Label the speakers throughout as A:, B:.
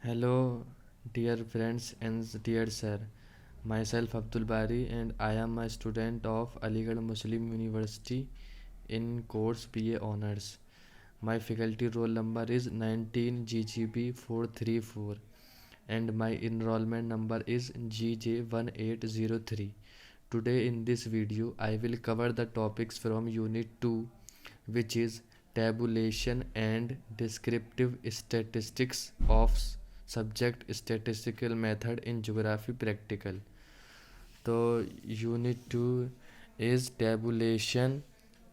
A: Hello, dear friends and dear sir. Myself Abdul Bari and I am a student of Aligarh Muslim University in course BA Honors. My faculty roll number is 19 GGB 434 and my enrollment number is GJ1803. Today in this video I will cover the topics from Unit 2, which is tabulation and descriptive statistics of subject statistical method in geography practical. तो unit 2 is tabulation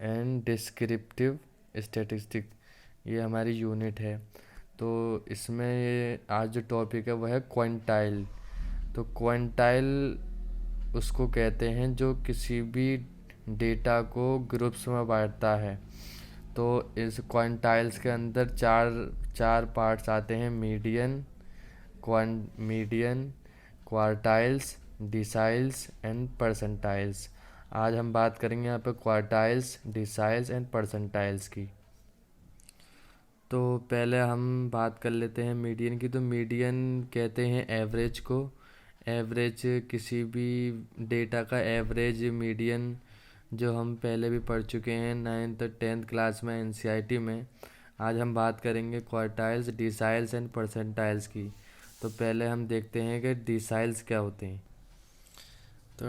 A: and descriptive statistic, ये हमारी unit है। तो इसमें ये आज जो topic है वह है क्वांटाइल। तो क्वांटाइल उसको कहते हैं जो किसी भी डेटा को ग्रुप्स में बांटता है। तो इस क्वांटाइल्स के अंदर चार चार पार्ट्स आते हैं: median, quartiles, deciles and percentiles. आज हम बात करेंगे यहाँ पे क्वार्टाइल्स, डिसाइल्स एंड परसेंटाइल्स की। तो पहले हम बात कर लेते हैं मीडियन की। तो मीडियन कहते हैं एवरेज को। एवरेज किसी भी डेटा का एवरेज मीडियन, जो हम पहले भी पढ़ चुके हैं 9th और 10th क्लास में एनसीईआरटी में। आज हम बात करेंगे क्वार्टाइल्स, डिसाइल्स एंड परसेंटाइल्स की। तो पहले हम देखते हैं कि डिसाइल्स क्या होते हैं। तो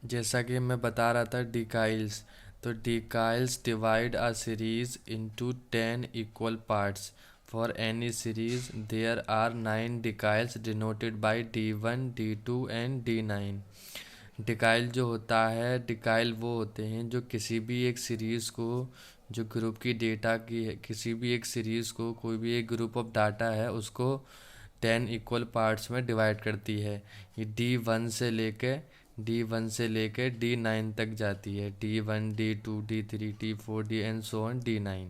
A: जैसा कि मैं बता रहा था डिकाइल्स, तो deciles divide a series into 10 equal parts. For any series there are 9 deciles denoted by D1, D2 and D9। Decile जो होता है, डिकाइल वो होते हैं जो किसी भी एक सीरीज़ को, जो ग्रुप की डेटा की है, किसी भी एक सीरीज़ को, कोई भी एक ग्रुप ऑफ डाटा है उसको 10 इक्वल पार्ट्स में डिवाइड करती है। ये D1 से लेके D9 तक जाती है। D1, D2, D3, D4, D and so on D9।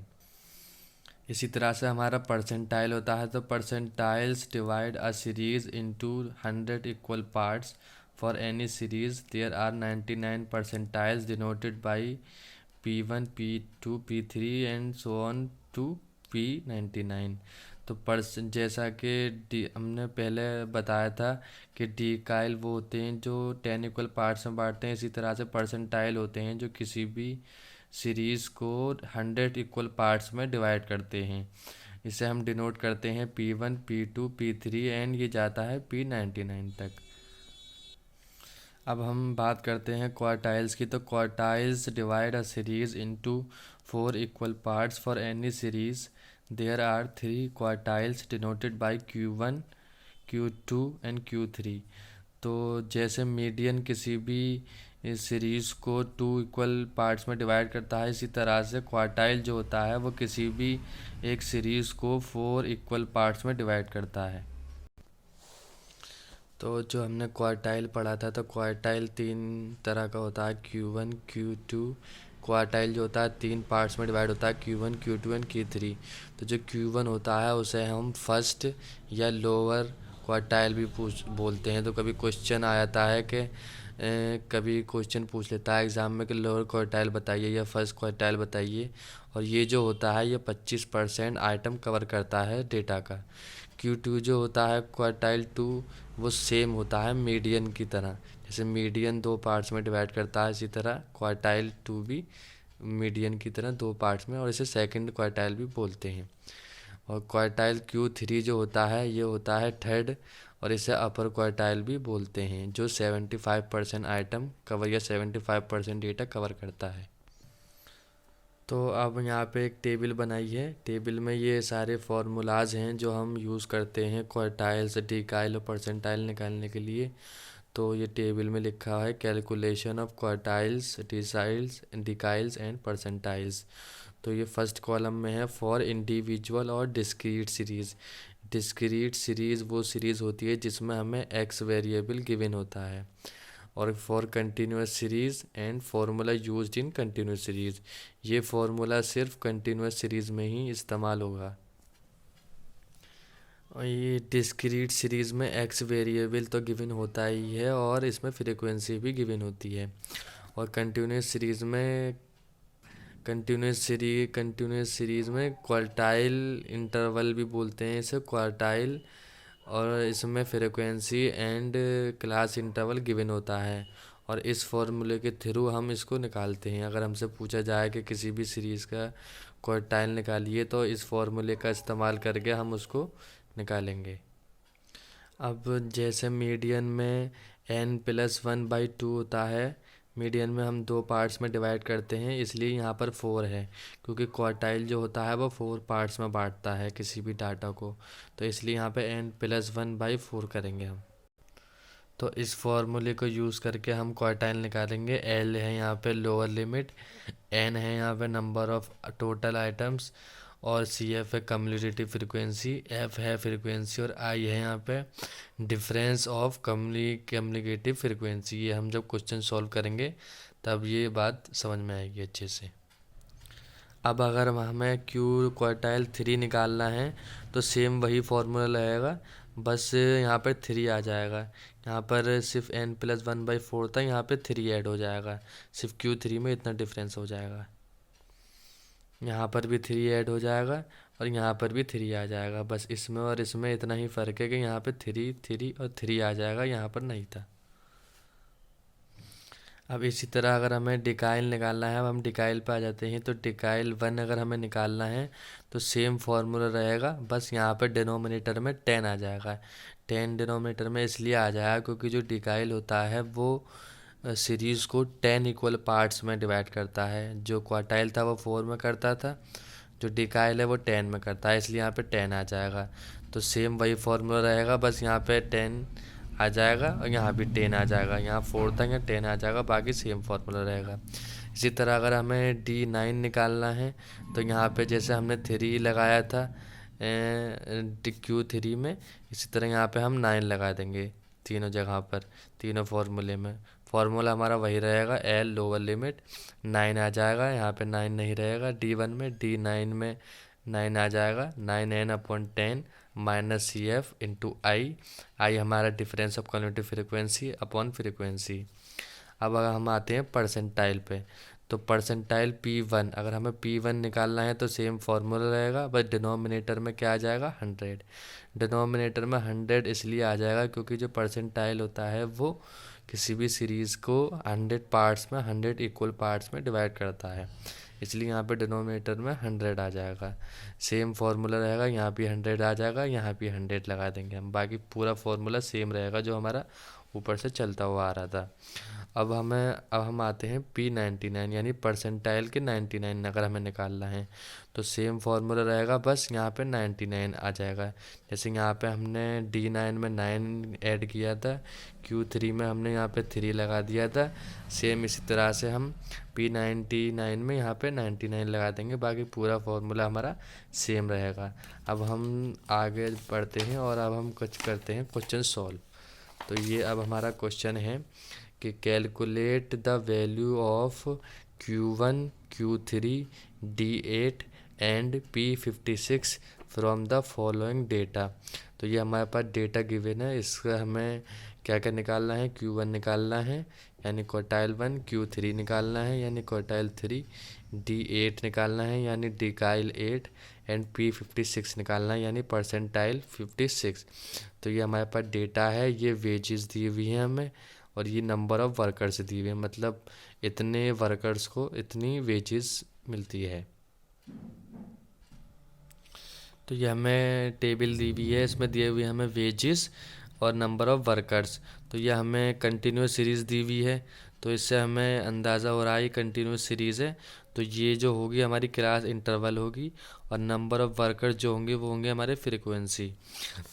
A: इसी तरह से हमारा परसेंटाइल होता है। तो percentiles divide a series into 100 equal parts. For any series there are 99 percentiles denoted by P1, P2, P3 and so on to P99। तो जैसा कि हमने पहले बताया था कि डिकाइल वो होते हैं जो 10 इक्वल पार्ट्स में बांटते हैं। इसी तरह से परसेंटाइल होते हैं जो किसी भी सीरीज़ को 100 इक्वल पार्ट्स में डिवाइड करते हैं। इसे हम डिनोट करते हैं P1, P2, P3 एंड ये जाता है P99 तक। अब हम बात करते हैं क्वार्टाइल्स की। तो quartiles divide a series into 4 equal parts. For any series there are 3 quartiles denoted by Q1, Q2 and Q3। तो जैसे मीडियन किसी भी इस सीरीज़ को 2 इक्वल पार्ट्स में डिवाइड करता है, इसी तरह से क्वार्टाइल जो होता है वो किसी भी एक सीरीज़ को 4 इक्वल पार्ट्स में डिवाइड करता है। तो जो हमने क्वार्टाइल पढ़ा था, तो क्वार्टाइल 3 तरह का होता है: Q1, Q2। क्वार्टाइल जो होता है 3 पार्ट्स में डिवाइड होता है: Q1, Q2 एंड Q3। तो जो Q1 होता है उसे हम फर्स्ट या लोअर क्वार्टाइल भी बोलते हैं। तो कभी क्वेश्चन आ जाता है कि कभी क्वेश्चन पूछ लेता है एग्ज़ाम में कि लोअर क्वार्टाइल बताइए या फर्स्ट क्वार्टाइल बताइए। और ये जो होता है ये 25% आइटम कवर करता है डेटा का। Q2 जो होता है क्वार्टाइल 2, वो सेम होता है मीडियन की तरह। जैसे मीडियन 2 पार्ट्स में डिवाइड करता है, इसी तरह क्वार्टाइल 2 भी मीडियन की तरह 2 पार्ट्स में, और इसे सेकंड क्वार्टाइल भी बोलते हैं। और क्वार्टाइल Q3 जो होता है ये होता है थर्ड, और इसे अपर क्वार्टाइल भी बोलते हैं, जो 75% आइटम कवर या 75% डेटा कवर करता है। तो अब यहाँ पे एक टेबल बनाई है। टेबल में ये सारे फार्मूलाज हैं जो हम यूज़ करते हैं क्वार्टाइल्स, डिकाइल और परसेंटाइल निकालने के लिए। तो ये टेबल में लिखा है calculation of quartiles, deciles, deciles and percentiles. तो ये फर्स्ट कॉलम में है फॉर इंडिविजुअल और डिस्क्रीट सीरीज़। डिस्क्रीट सीरीज़ वो सीरीज़ होती है जिसमें हमें एक्स वेरिएबल गिवन होता है। और for continuous series and formula used in continuous series, ये फार्मूला सिर्फ कंटिन्यूस सीरीज़ में ही इस्तेमाल होगा। और ये डिस्क्रीट सीरीज़ में एक्स वेरिएबल तो गिवन होता ही है और इसमें फ्रीक्वेंसी भी गिवन होती है। और कंटिन्यूस सीरीज़ में क्वार्टाइल इंटरवल भी बोलते हैं इसे, क्वार्टाइल और इसमें frequency and class interval given होता है, और इस फॉर्मूले के थ्रू हम इसको निकालते हैं। अगर हमसे पूछा जाए कि किसी भी सीरीज़ का क्वार्टाइल निकालिए तो इस फॉर्मूले का इस्तेमाल करके हम उसको निकालेंगे। अब जैसे मीडियन में n+1/2 होता है, मीडियन में हम 2 पार्ट्स में डिवाइड करते हैं, इसलिए यहाँ पर 4 है, क्योंकि क्वार्टाइल जो होता है वो 4 पार्ट्स में बांटता है किसी भी डाटा को, तो इसलिए यहाँ पे n+1/4 करेंगे हम। तो इस फॉर्मूले को यूज़ करके हम क्वार्टाइल निकालेंगे। L है यहाँ पे लोअर लिमिट, N है यहाँ पे नंबर ऑफ टोटल आइटम्स, और CF है कम्युलेटिव फ्रीक्वेंसी, F है फ्रीक्वेंसी, और I है यहाँ पे डिफरेंस ऑफ कम्युलेटिव फ्रीक्वेंसी। ये हम जब क्वेश्चन सॉल्व करेंगे तब ये बात समझ में आएगी अच्छे से। अब अगर हमें Q क्वार्टाइल 3 निकालना है तो सेम वही फॉर्मूला रहेगा, बस यहाँ पर 3 आ जाएगा। यहाँ पर सिर्फ n+1/4 था, यहाँ पे 3 ऐड हो जाएगा, सिर्फ Q3 में इतना डिफरेंस हो जाएगा। यहाँ पर भी 3 ऐड हो जाएगा और यहाँ पर भी 3 आ जाएगा, बस इसमें और इसमें इतना ही फ़र्क है कि यहाँ पे 3 3 और 3 आ जाएगा, यहाँ पर नहीं था। अब इसी तरह अगर हमें डिकाइल निकालना है, अब हम डिकाइल पे आ जाते हैं। तो डिकाइल 1 अगर हमें निकालना है तो सेम फार्मूला रहेगा, बस यहाँ पर डिनोमिनेटर में 10 आ जाएगा। 10 डिनोमिनेटर में इसलिए आ जाएगा क्योंकि जो डिकाइल होता है वो सीरीज़ को 10 इक्वल पार्ट्स में डिवाइड करता है। जो क्वार्टाइल था वो 4 में करता था, जो डिकाइल है वो 10 में करता है, इसलिए यहाँ पे 10 आ जाएगा। तो सेम वही फार्मूला रहेगा, बस यहाँ पे 10 आ जाएगा और यहाँ भी 10 आ जाएगा। यहाँ 4 था, यहाँ 10 आ जाएगा, बाकी सेम फार्मूला रहेगा। इसी तरह अगर हमें D9 निकालना है तो यहाँ पे जैसे हमने 3 लगाया था Q3 में, इसी तरह यहाँ पे हम 9 लगा देंगे तीनों जगह पर, तीनों फार्मूले में। फार्मूला हमारा वही रहेगा, L लोअर लिमिट 9 आ जाएगा, यहाँ पे 9 नहीं रहेगा। D1 में D9 में 9 आ जाएगा, 9n/10 माइनस CF इंटू आई हमारा difference of cumulative frequency upon frequency. अब अगर हम आते हैं परसेंटाइल पे, तो परसेंटाइल P1, अगर हमें P1 निकालना है तो सेम फार्मूला रहेगा, बस डिनोमिनेटर में क्या आ जाएगा 100। डिनोमिनेटर में 100 इसलिए आ जाएगा क्योंकि जो परसेंटाइल होता है वो किसी भी सीरीज़ को 100 पार्ट्स में 100 इक्वल पार्ट्स में डिवाइड करता है, इसलिए यहाँ पे डिनोमिनेटर में 100 आ जाएगा। सेम फार्मूला रहेगा, यहाँ भी 100 आ जाएगा, यहाँ भी 100 लगा देंगे हम, बाकी पूरा फार्मूला सेम रहेगा जो हमारा ऊपर से चलता हुआ आ रहा था। अब हम आते हैं P99 यानी परसेंटाइल के 99 अगर हमें निकालना है तो सेम फार्मूला रहेगा, बस यहाँ पे 99 आ जाएगा। जैसे यहाँ पे हमने D9 में 9 ऐड किया था, Q3 में हमने यहाँ पे 3 लगा दिया था, सेम इसी तरह से हम P99 में यहाँ पे 99 लगा देंगे, बाकी पूरा फार्मूला हमारा सेम रहेगा। अब हम आगे बढ़ते हैं और अब हम कुछ करते हैं क्वेश्चन सॉल्व। तो ये अब हमारा क्वेश्चन है कि calculate the value of Q1, Q3, D8 and P56 from the following data. तो ये हमारे पास डेटा गिवन है, इसका हमें क्या क्या निकालना है, Q1 निकालना है यानी क्वार्टाइल 1, Q3 निकालना है यानी क्वार्टाइल 3, D8 निकालना है यानी डिकाइल 8 एंड P56 निकालना है यानी परसेंटाइल 56। तो ये हमारे पास डेटा है, ये वेजेस दी हुई हैं हमें और ये नंबर ऑफ़ वर्कर्स दी हुई है, मतलब इतने वर्कर्स को इतनी वेजेस मिलती है। तो ये हमें टेबल दी हुई है, इसमें दिए हुए हमें वेजेस और नंबर ऑफ़ वर्कर्स। तो ये हमें कंटिन्यूस सीरीज़ दी हुई है, तो इससे हमें अंदाज़ा हो रहा है कंटिन्यूस सीरीज़ है। तो ये जो होगी हमारी क्लास इंटरवल होगी और नंबर ऑफ़ वर्कर्स जो होंगे वो होंगे हमारे फ्रीक्वेंसी।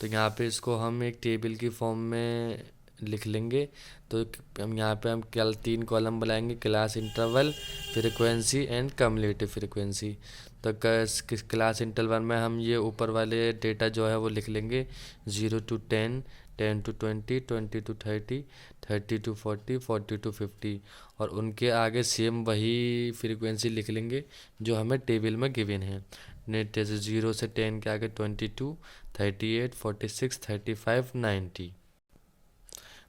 A: तो यहाँ पे इसको हम एक टेबल की फॉर्म में लिख लेंगे। तो हम यहाँ पे हम कल 3 कॉलम बनाएंगे, class interval, frequency and cumulative frequency. तो क्लास इंटरवल में हम ये ऊपर वाले डेटा जो है वो लिख लेंगे 0 to 10, 10 to 20, 20 to 30, 30 to 40, 40 to 50, और उनके आगे सेम वही फ्रीक्वेंसी लिख लेंगे जो हमें टेबल में गिवन है। नेट जैसे 0 से 10 के आगे 22, 38, 46, 35, 90।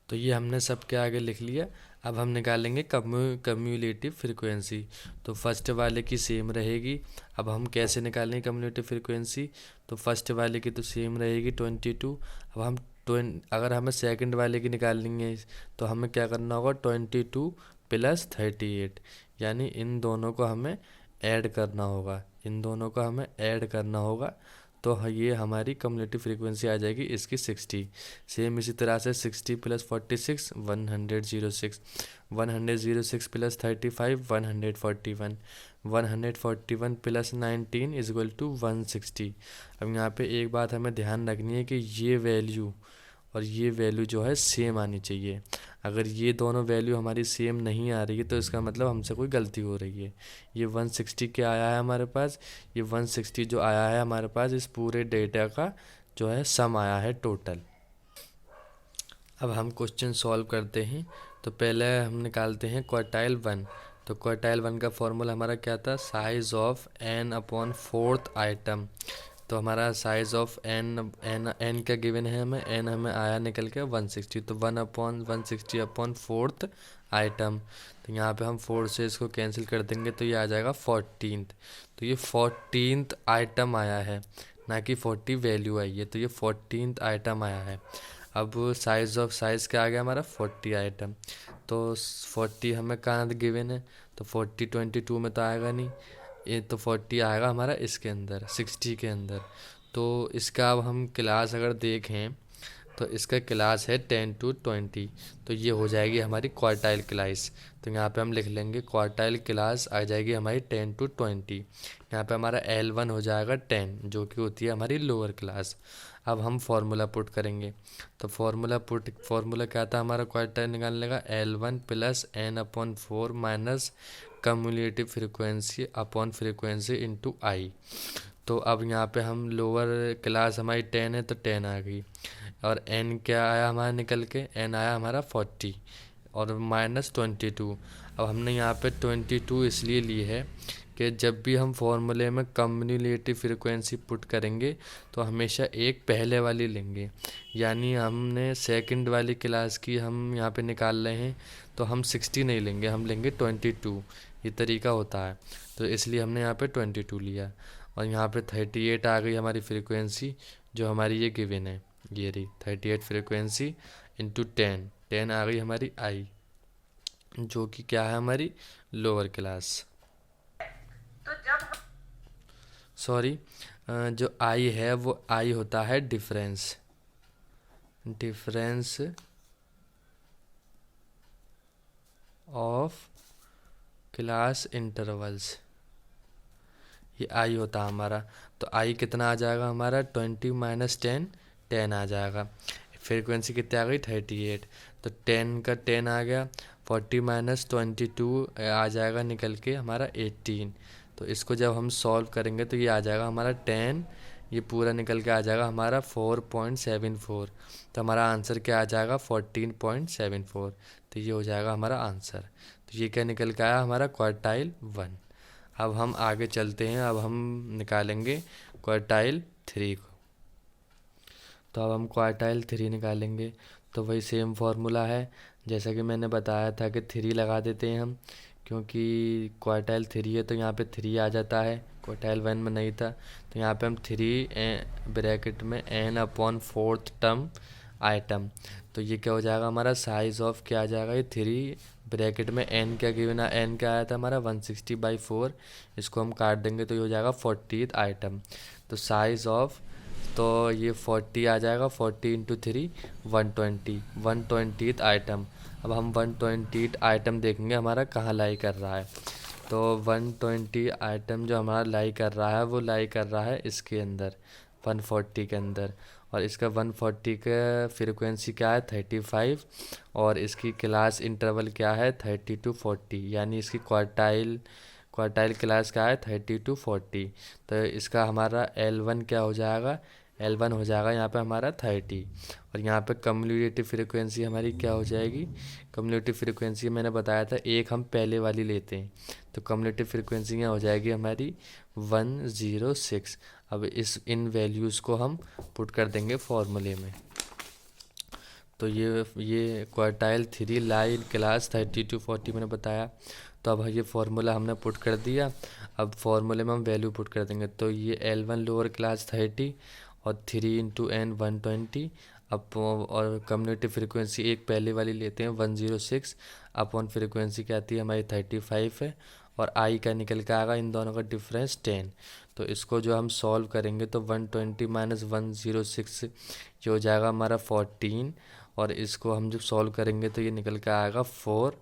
A: तो ये हमने सबके आगे लिख लिया। अब हम निकालेंगे कम्यूलेटिव फ्रीक्वेंसी। तो फर्स्ट वाले की सेम रहेगी। अब हम कैसे निकालेंगे कम्यूलेटिव फ्रीक्वेंसी? तो फर्स्ट वाले की तो सेम रहेगी 22। अब हम अगर हमें सेकंड वाले की निकालनी है तो हमें क्या करना होगा, 22 प्लस 38, यानी इन दोनों को हमें ऐड करना होगा, इन दोनों को हमें ऐड करना होगा। तो ये हमारी कम्यूलेटिव फ्रीक्वेंसी आ जाएगी इसकी 60। सेम इसी तरह से 60 plus 46 106, 106 plus 35 141, 141 plus 19 is equal to 160। अब यहाँ पे एक बात हमें ध्यान रखनी है कि ये वैल्यू और ये वैल्यू जो है सेम आनी चाहिए। अगर ये दोनों वैल्यू हमारी सेम नहीं आ रही है तो इसका मतलब हमसे कोई गलती हो रही है। ये 160 क्या आया है हमारे पास? ये 160 जो आया है हमारे पास इस पूरे डेटा का जो है सम आया है टोटल। अब हम क्वेश्चन सॉल्व करते हैं। तो पहले हम निकालते हैं क्वार्टाइल 1। तो क्वार्टाइल 1 का फॉर्मूला हमारा क्या था? Size of n upon fourth item. तो हमारा साइज ऑफ n क्या गिवन है हमें? n हमें आया निकल के 160। तो 1/160 अपॉन फोर्थ आइटम। तो यहाँ पे हम 4 से इसको कैंसिल कर देंगे तो ये आ जाएगा 14th। तो ये 14th आइटम आया है, ना कि 40 वैल्यू आई है। तो ये 14th आइटम आया है। अब साइज़ क्या आ गया हमारा? 40 आइटम। तो 40 हमें कहाँ गिवन है? तो 40 22 में तो आएगा नहीं, ये तो 40 आएगा हमारा इसके अंदर 60 के अंदर। तो इसका अब हम क्लास अगर देखें तो इसका क्लास है 10 to 20। तो ये हो जाएगी हमारी क्वार्टाइल क्लास। तो यहाँ पे हम लिख लेंगे क्वार्टाइल क्लास आ जाएगी हमारी 10 to 20। यहाँ पे हमारा L1 हो जाएगा 10, जो कि होती है हमारी लोअर क्लास। अब हम फार्मूला पुट करेंगे। तो फार्मूला क्या था हमारा क्वार्टाइल निकालने का? L1 plus n/4 minus cumulative frequency upon frequency into I. तो अब यहाँ पे हम लोअर क्लास हमारी 10 है तो 10 आ गई, और n क्या आया हमारा निकल के? n आया हमारा 40 और माइनस 22। अब हमने यहाँ पे 22 इसलिए ली है कि जब भी हम फॉर्मूले में कम्युलेटिव फ्रीक्वेंसी पुट करेंगे तो हमेशा एक पहले वाली लेंगे। यानी हमने सेकंड वाली क्लास की हम यहाँ पे निकाल रहे हैं तो हम 60 नहीं लेंगे, हम लेंगे 22। ये तरीका होता है, तो इसलिए हमने यहाँ पे 22 लिया। और यहाँ पे 38 आ गई हमारी फ्रीक्वेंसी जो हमारी ये गिवन है, ये रही 38 फ्रीक्वेंसी इंटू 10 आ गई हमारी आई, जो कि क्या है हमारी लोअर क्लास। सॉरी, जो आई है वो आई होता है डिफरेंस ऑफ क्लास इंटरवल्स, ये आई होता है हमारा। तो आई कितना आ जाएगा हमारा? 20 माइनस 10 आ जाएगा। फ्रीक्वेंसी कितनी आ गई? 38। तो 10 का 10 आ गया, 40 माइनस 22 आ जाएगा निकल के हमारा 18। तो इसको जब हम सॉल्व करेंगे तो ये आ जाएगा हमारा 10, ये पूरा निकल के आ जाएगा हमारा 4.74। तो हमारा आंसर क्या आ जाएगा? 14.74। तो ये हो जाएगा हमारा आंसर। तो ये क्या निकल के आया हमारा? क्वार्टाइल 1। अब हम आगे चलते हैं, अब हम निकालेंगे क्वार्टाइल 3 को। तो अब हम क्वार्टाइल 3 निकालेंगे। तो वही सेम फार्मूला है जैसा कि मैंने बताया था कि 3 लगा देते हैं हम, क्योंकि क्वार्टाइल 3 है तो यहाँ पे 3 आ जाता है, क्वार्टाइल 1 में नहीं था। तो यहाँ पे हम 3 ब्रैकेट में n/4 टर्म आइटम। तो ये क्या हो जाएगा हमारा? साइज ऑफ क्या आ जाएगा? ये 3 ब्रैकेट में n क्या गिवन है? n क्या आया था हमारा? 160/4। इसको हम काट देंगे तो ये हो जाएगा 40th आइटम। तो साइज ऑफ, तो ये 40 आ जाएगा, 40 इंटू 3 120th आइटम। अब हम 120th आइटम देखेंगे हमारा कहाँ लाई कर रहा है। तो 120 आइटम जो हमारा लाई कर रहा है वो लाई कर रहा है इसके अंदर 140 के अंदर। और इसका 140 का फ्रीक्वेंसी क्या है? 35। और इसकी क्लास इंटरवल क्या है? 30 to 40। यानी इसकी क्वार्टाइल क्लास क्या है? 30 to 40। तो इसका हमारा L1 क्या हो जाएगा? L1 हो जाएगा यहाँ पे हमारा 30। और यहाँ पे कम्युलेटिव फ्रीक्वेंसी हमारी क्या हो जाएगी? कम्युलेटिव फ्रीक्वेंसी मैंने बताया था एक हम पहले वाली लेते हैं, तो कम्युलेटिव फ्रीक्वेंसी यहाँ हो जाएगी हमारी 106। अब इन वैल्यूज़ को हम पुट कर देंगे फॉर्मूले में। तो ये quartile 3 lie in class 30 to 40 मैंने बताया। तो अब ये फार्मूला हमने पुट कर दिया। अब फार्मूले में हम वैल्यू पुट कर देंगे। तो ये L1 लोअर क्लास 30 और 3 इंटू एन 120 अब और कम्युनिटी फ्रिक्वेंसी एक पहले वाली लेते हैं 106 अपॉन फ्रिक्वेंसी क्या आती है हमारी 35 है और आई का निकल के आएगा इन दोनों का डिफरेंस 10। तो इसको जो हम सॉल्व करेंगे तो 120 माइनस 106 ये हो जाएगा हमारा 14 और इसको हम जब सॉल्व करेंगे तो ये निकल के आएगा 4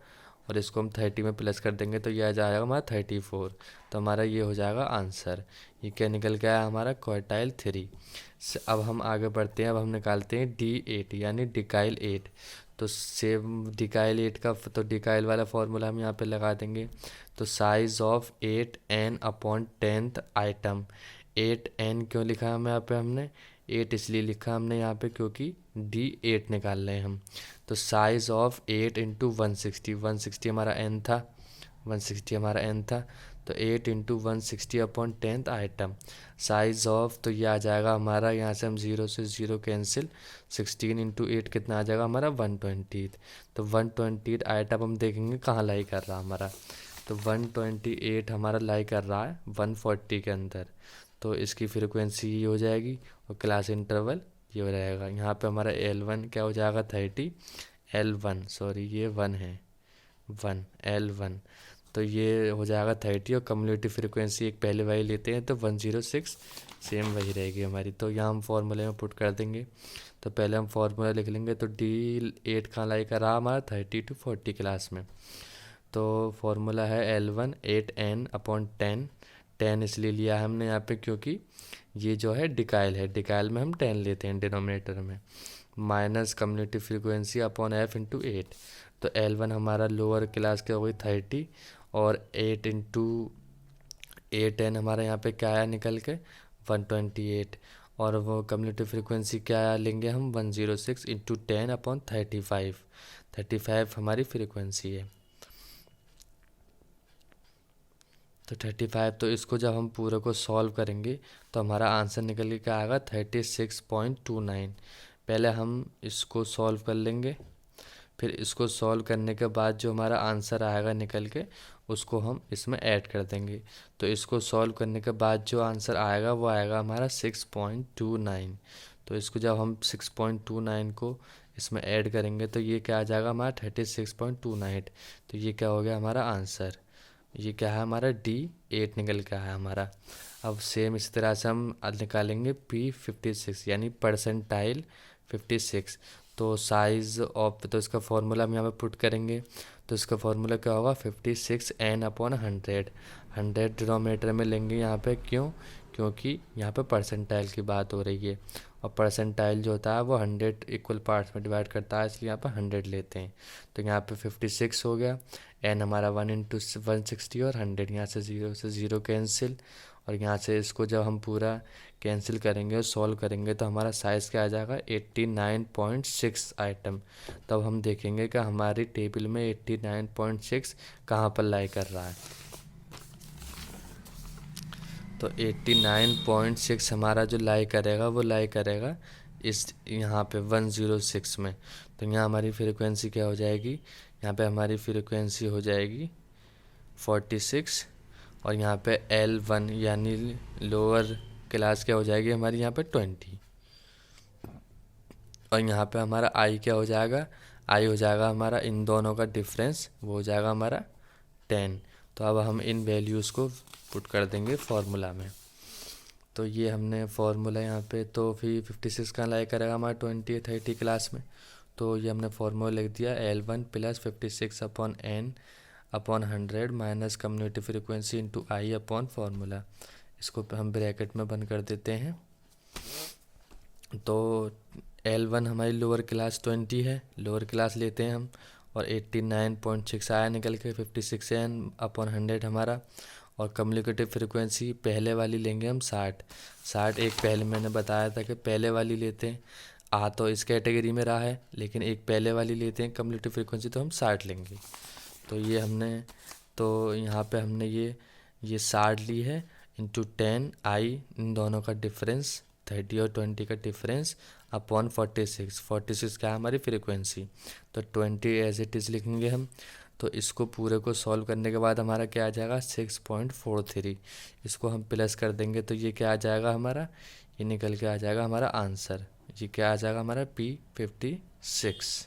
A: और इसको हम 30 में प्लस कर देंगे तो ये आ जाएगा हमारा 34। तो हमारा ये हो जाएगा आंसर। ये क्या निकल के आया हमारा क्वार्टाइल 3। अब हम आगे बढ़ते हैं। अब हम निकालते हैं D8 यानी डिकाइल 8। तो सेम डिकाइल 8 का तो डिकाइल वाला फॉर्मूला हम यहाँ पे लगा देंगे। तो size of 8n upon 10th item. 8n क्यों लिखा है हमें यहाँ पे हमने 8 इसलिए लिखा हमने यहाँ पे क्योंकि D8 निकाल रहे हैं हम। तो साइज ऑफ 8 इंटू 160 हमारा n था 160 हमारा n था। तो 8 into 160 upon 10th item size of तो ये आ जाएगा हमारा यहाँ से हम 0 से 0 कैंसिल 16 इंटू 8 कितना आ जाएगा हमारा 120। तो 120 आइटम हम देखेंगे कहाँ लाई कर रहा हमारा। तो 128 हमारा लाई कर रहा है 140 के अंदर। तो इसकी फ्रिक्वेंसी ये हो जाएगी और क्लास इंटरवल ये हो जाएगा। यहाँ पे हमारा L1 क्या हो जाएगा 30 L1 सॉरी ये 1 है 1 L1 तो ये हो जाएगा 30 और कम्युनिटी फ्रिक्वेंसी एक पहले वाली लेते हैं तो 106 सेम वही रहेगी हमारी। तो यहाँ हम फार्मूले में पुट कर देंगे। तो पहले हम फार्मूला लिख लेंगे। तो D8 कहाँ लाई कर रहा हमारा 30 to 40 क्लास में। तो फार्मूला है L1 8n अपॉन 10 इसलिए लिया है हमने यहाँ पे क्योंकि ये जो है डिकाइल है। डिकाइल में हम 10 लेते हैं डिनोमिनेटर में minus community frequency upon f into 8। तो L1 हमारा लोअर क्लास का हो गई 30 और 8 इंटू 8n हमारा यहाँ पे क्या आया निकल के 128 और वो कम्युनिटी फ्रिक्वेंसी क्या आया लेंगे हम 106 इंटू 10 अपॉन 35 हमारी फ्रिक्वेंसी है। तो 35 तो इसको जब हम पूरे को सॉल्व करेंगे तो हमारा आंसर निकल के आएगा 36.29। पहले हम इसको सॉल्व कर लेंगे फिर इसको सॉल्व करने के बाद जो हमारा आंसर आएगा निकल के उसको हम इसमें ऐड कर देंगे। तो इसको सॉल्व करने के बाद जो आंसर आएगा वो आएगा हमारा 6.29। तो इसको जब हम 6.29 को इसमें ऐड करेंगे तो ये क्या आ जाएगा हमारा 36.28। तो ये क्या हो गया हमारा आंसर। ये क्या है हमारा D8 निकल के आया हमारा। अब सेम इस तरह से हम निकालेंगे P56 यानी परसेंटाइल 56। तो साइज ऑफ तो इसका फॉर्मूला हम यहाँ पे पुट करेंगे। तो इसका फॉर्मूला क्या होगा 56n अपॉन 100 डिनोमिनेटर में लेंगे यहाँ पे क्योंकि यहाँ पे परसेंटाइल की बात हो रही है और परसेंटाइल जो होता है वो 100 इक्वल पार्ट्स में डिवाइड करता है इसलिए यहाँ पे 100 लेते हैं। तो यहाँ पे 56 हो गया n हमारा 1 इंटू 160 और 100 यहाँ से 0 कैंसिल और यहाँ से इसको जब हम पूरा कैंसिल करेंगे और सॉल्व करेंगे तो हमारा साइज़ क्या आ जाएगा 89.6 आइटम। तब हम देखेंगे कि हमारी टेबल में 89.6 कहाँ पर लाई कर रहा है। तो 89.6 हमारा जो लाई करेगा वो लाई करेगा इस यहाँ पे 106 में। तो यहाँ हमारी फ्रिक्वेंसी क्या हो जाएगी यहाँ पे हमारी फ्रिक्वेंसी हो जाएगी 46 और यहाँ पे L1 यानी लोअर क्लास क्या हो जाएगी हमारी यहाँ पे 20 और यहाँ पे हमारा I क्या हो जाएगा I हो जाएगा हमारा इन दोनों का डिफरेंस वो हो जाएगा हमारा 10। तो अब हम इन वैल्यूज़ को पुट कर देंगे फार्मूला में। तो ये हमने फार्मूला यहाँ पे तो फिर 56 का लाई करेगा हमारा 30 क्लास में। तो ये हमने फार्मूला लिख दिया L1 plus 56 upon n upon 100 minus community frequency into I upon formula. इसको हम ब्रैकेट में बंद कर देते हैं। तो L1 हमारी लोअर क्लास 20 है लोअर क्लास लेते हैं हम और 89.6 आया निकल के 56n अपॉन 100 हमारा और कम्युनिकेटिव फ्रिक्वेंसी पहले वाली लेंगे हम 60 एक पहले मैंने बताया था कि पहले वाली लेते हैं आ तो इस कैटेगरी में रहा है लेकिन एक पहले वाली लेते हैं कम्युनिकेटिव फ्रिक्वेंसी तो हम 60 लेंगे। तो ये हमने तो यहाँ पे हमने ये 60 ली है इंटू 10 I इन दोनों का डिफरेंस 30 और 20 का डिफरेंस अपॉन 46। 46 क्या है हमारी फ्रीक्वेंसी, तो 20 एज इट इज़ लिखेंगे हम। तो इसको पूरे को सॉल्व करने के बाद हमारा क्या आ जाएगा 6.43। इसको हम प्लस कर देंगे तो ये क्या आ जाएगा हमारा, ये निकल के आ जाएगा हमारा आंसर। ये क्या आ जाएगा हमारा P56।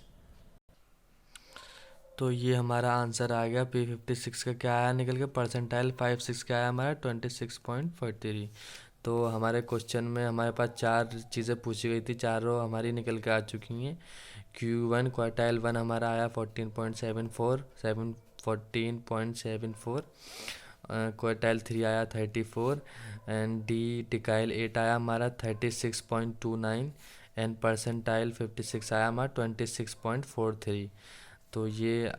A: तो ये हमारा आंसर आ गया P56 का क्या आया निकल के, परसेंटाइल 56 क्या आया हमारा 26.43। तो हमारे क्वेश्चन में हमारे पास चार चीज़ें पूछी गई थी, चारों हमारी निकल के आ चुकी हैं। Q1 क्वार्टाइल 1 हमारा आया 14.74, क्वार्टाइल 3 आया 34, एंड डी डिकाइल 8 आया हमारा 36.29, एंड परसेंटाइल 56 आया हमारा 26.43। तो ये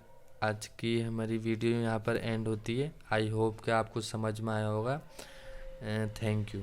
A: आज की हमारी वीडियो यहाँ पर एंड होती है। आई होप कि आपको समझ में आया होगा। Thank you.